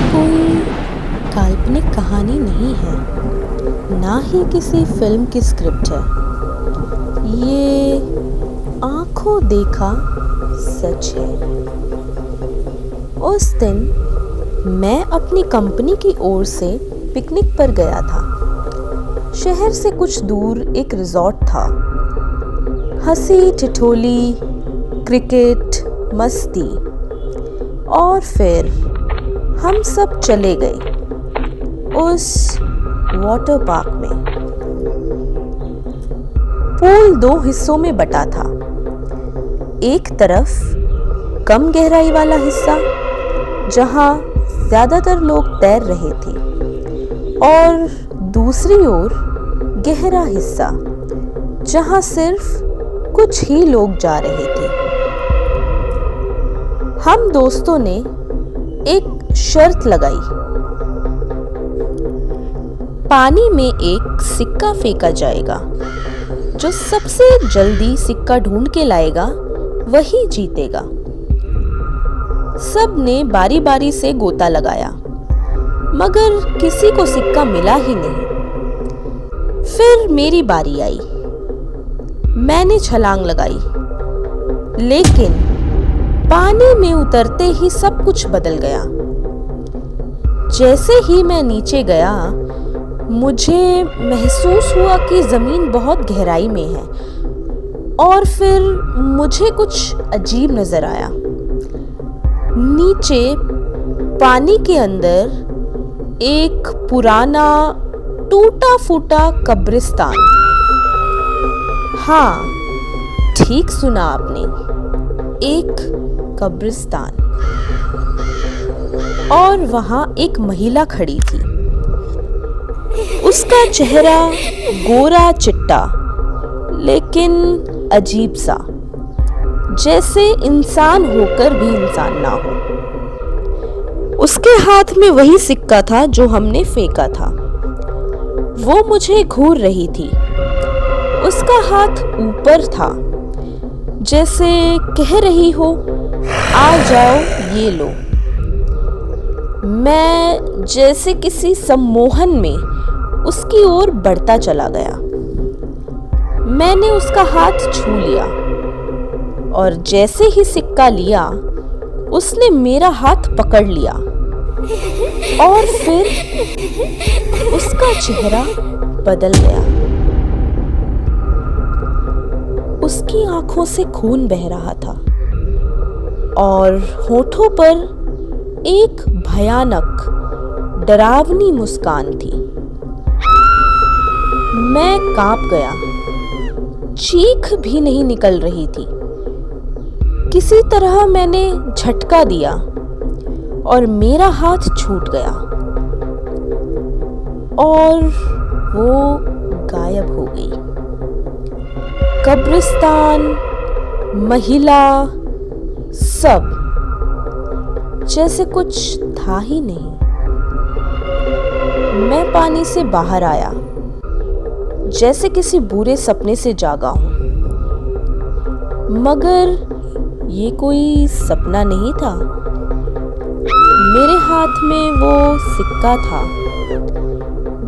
कोई काल्पनिक कहानी नहीं है, ना ही किसी फिल्म की स्क्रिप्ट है। ये आंखों देखा सच है। उस दिन मैं अपनी कंपनी की ओर से पिकनिक पर गया था। शहर से कुछ दूर एक रिजॉर्ट था। हंसी ठिठोली, क्रिकेट, मस्ती, और फिर हम सब चले गए उस वाटर पार्क में। पूल 2 हिस्सों में बटा था। एक तरफ कम गहराई वाला हिस्सा जहां ज्यादातर लोग तैर रहे थे, और दूसरी ओर गहरा हिस्सा जहां सिर्फ कुछ ही लोग जा रहे थे। हम दोस्तों ने एक शर्त लगाई। पानी में एक सिक्का फेंका जाएगा। जो सबसे जल्दी सिक्का ढूंढ के लाएगा वही जीतेगा। सब ने बारी बारी से गोता लगाया, मगर किसी को सिक्का मिला ही नहीं। फिर मेरी बारी आई। मैंने छलांग लगाई, लेकिन पानी में उतरते ही सब कुछ बदल गया। जैसे ही मैं नीचे गया, मुझे महसूस हुआ कि जमीन बहुत गहराई में है, और फिर मुझे कुछ अजीब नजर आया। नीचे पानी के अंदर एक पुराना टूटा फूटा कब्रिस्तान। हाँ, ठीक सुना आपने, एक कब्रिस्तान। और वहां एक महिला खड़ी थी। उसका चेहरा गोरा चिट्टा, लेकिन अजीब सा, जैसे इंसान होकर भी इंसान ना हो। उसके हाथ में वही सिक्का था जो हमने फेंका था। वो मुझे घूर रही थी। उसका हाथ ऊपर था, जैसे कह रही हो, आ जाओ, ये लो। मैं जैसे किसी सम्मोहन में उसकी ओर बढ़ता चला गया। मैंने उसका हाथ छू लिया, और जैसे ही सिक्का लिया, उसने मेरा हाथ पकड़ लिया, और फिर उसका चेहरा बदल गया। उसकी आंखों से खून बह रहा था, और होठों पर एक भयानक, डरावनी मुस्कान थी। मैं कांप गया। चीख भी नहीं निकल रही थी। किसी तरह मैंने झटका दिया, और मेरा हाथ छूट गया, और वो गायब हो गई। कब्रिस्तान, महिला, सब जैसे कुछ था ही नहीं। मैं पानी से बाहर आया, जैसे किसी बुरे सपने से जागा हूं, मगर ये कोई सपना नहीं था। मेरे हाथ में वो सिक्का था।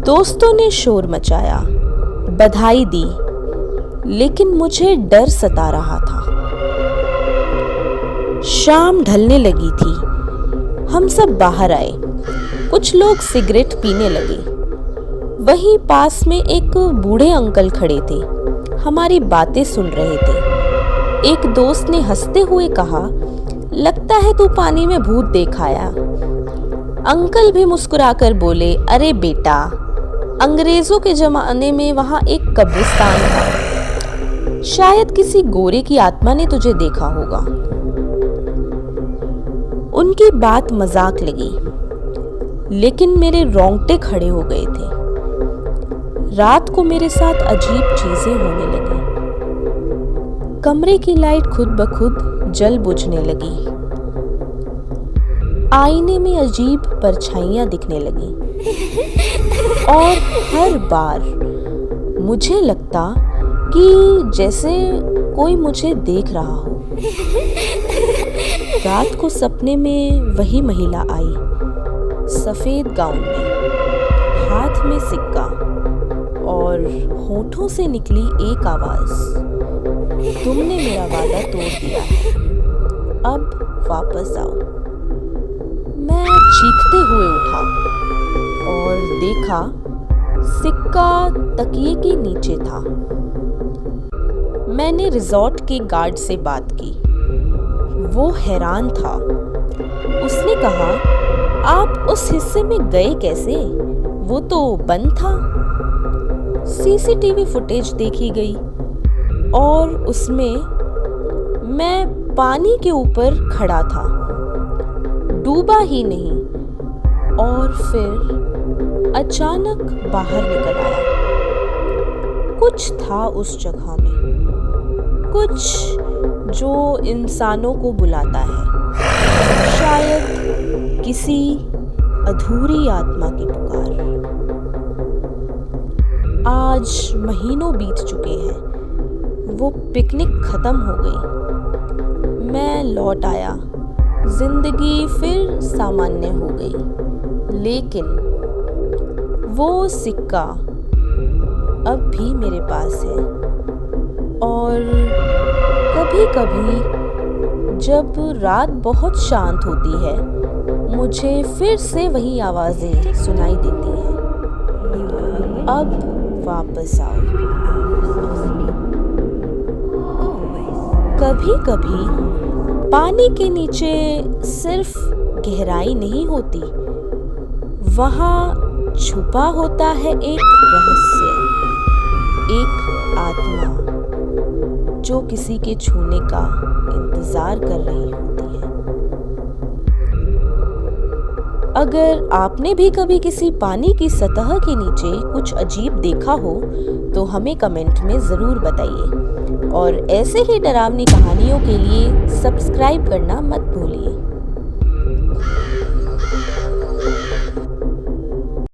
दोस्तों ने शोर मचाया, बधाई दी, लेकिन मुझे डर सता रहा था। शाम ढलने लगी थी। हम सब बाहर आए। कुछ लोग सिगरेट पीने लगे। वहीं पास में एक बूढ़े अंकल खड़े थे, हमारी बातें सुन रहे थे। एक दोस्त ने हंसते हुए कहा, लगता है तू पानी में भूत देख आया। अंकल भी मुस्कुराकर बोले, अरे बेटा, अंग्रेजों के जमाने में वहां एक कब्रिस्तान था। शायद किसी गोरे की आत्मा ने तुझे देखा होगा। उनकी बात मजाक लगी, लेकिन मेरे रोंगटे खड़े हो गए थे। रात को मेरे साथ अजीब चीजें होने लगी। कमरे की लाइट खुद ब खुद जल बुझने लगी। आईने में अजीब परछाइयां दिखने लगी, और हर बार मुझे लगता कि जैसे कोई मुझे देख रहा हो। रात को सपने में वही महिला आई, सफेद गाउन में, हाथ में सिक्का और होठों से निकली एक आवाज, तुमने मेरा वादा तोड़ दिया है, अब वापस आओ। मैं चीखते हुए उठा और देखा सिक्का तकिए के नीचे था। मैंने रिजॉर्ट के गार्ड से बात की। वो हैरान था। उसने कहा, आप उस हिस्से में गए कैसे? वो तो बंद था। सीसीटीवी फुटेज देखी गई और उसमें मैं पानी के ऊपर खड़ा था, डूबा ही नहीं, और फिर अचानक बाहर निकल आया। कुछ था उस जगह में, कुछ जो इंसानों को बुलाता है, शायद किसी अधूरी आत्मा की पुकार। आज महीनों बीत चुके हैं। वो पिकनिक खत्म हो गई। मैं लौट आया। जिंदगी फिर सामान्य हो गई, लेकिन वो सिक्का अब भी मेरे पास है। और कभी-कभी जब रात बहुत शांत होती है, मुझे फिर से वही आवाजें सुनाई देती हैं। अब वापस आओ। कभी-कभी पानी के नीचे सिर्फ गहराई नहीं होती, वहाँ छुपा होता है एक रहस्य, एक आत्मा जो किसी के छूने का इंतजार कर रही होती है। अगर आपने भी कभी किसी पानी की सतह के नीचे कुछ अजीब देखा हो तो हमें कमेंट में ज़रूर बताइए, और ऐसे ही डरावनी कहानियों के लिए सब्सक्राइब करना मत भूलिए।